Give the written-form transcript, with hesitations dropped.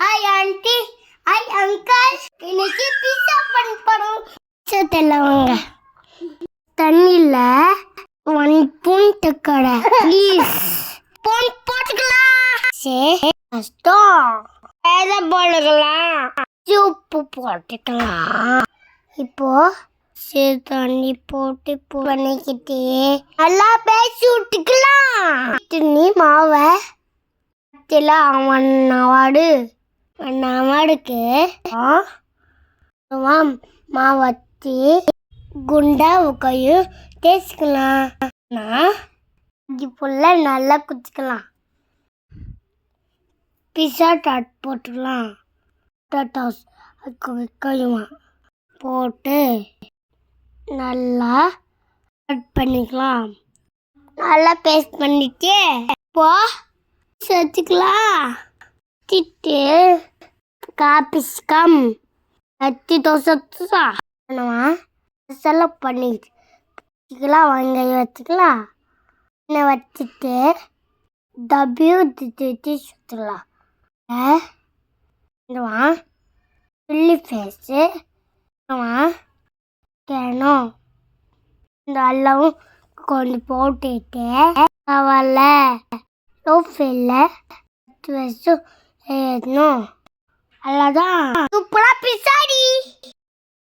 Hi aunty, hi uncle. இன்னைக்கு பீஸா பண்ண போறோம். பீஸா தெரியலவங்க. தண்ணியில 1 ஸ்பூன் தக்கடை ப்ளீஸ். ஸ்பூன் போட்டுக்கலாம். சரி கஷ்டம். எதை போட்டுக்கலாம்? உப்பு போட்டுக்கலாம். இப்போ சரி தண்ணி போட்டு பண்ணிக்கிட்டே நல்லா பேசி விட்டுக்கலாம். நீ மாவை அவனுக்கு மாவு வச்சு குண்டா கையும் தேய்ச்சிக்கலாம். ஃபுல்லா நல்லா குச்சிக்கலாம். பிஸா டாட் போட்டுக்கலாம். கையுமா போட்டு நல்லா கட் பண்ணிக்கலாம். நல்லா பேஸ்ட் பண்ணிட்டு இப்போ வச்சுக்கலாம். வச்சுட்டு காப்பிஸ்கம் வச்சு தோசை மசாலா பண்ணிக்கலாம். வெங்காயம் வச்சுக்கலாம். எண்ணெய் வச்சுட்டு சுற்றலாம். சில்லி ஃபேஸு கேணும் இந்த எல்லாவும் கொஞ்சம் போட்டுட்டு கவலை சோஃபில் வச்சு ஏறணும். அவ்வளோதான். சூப்பராக பிசாடி.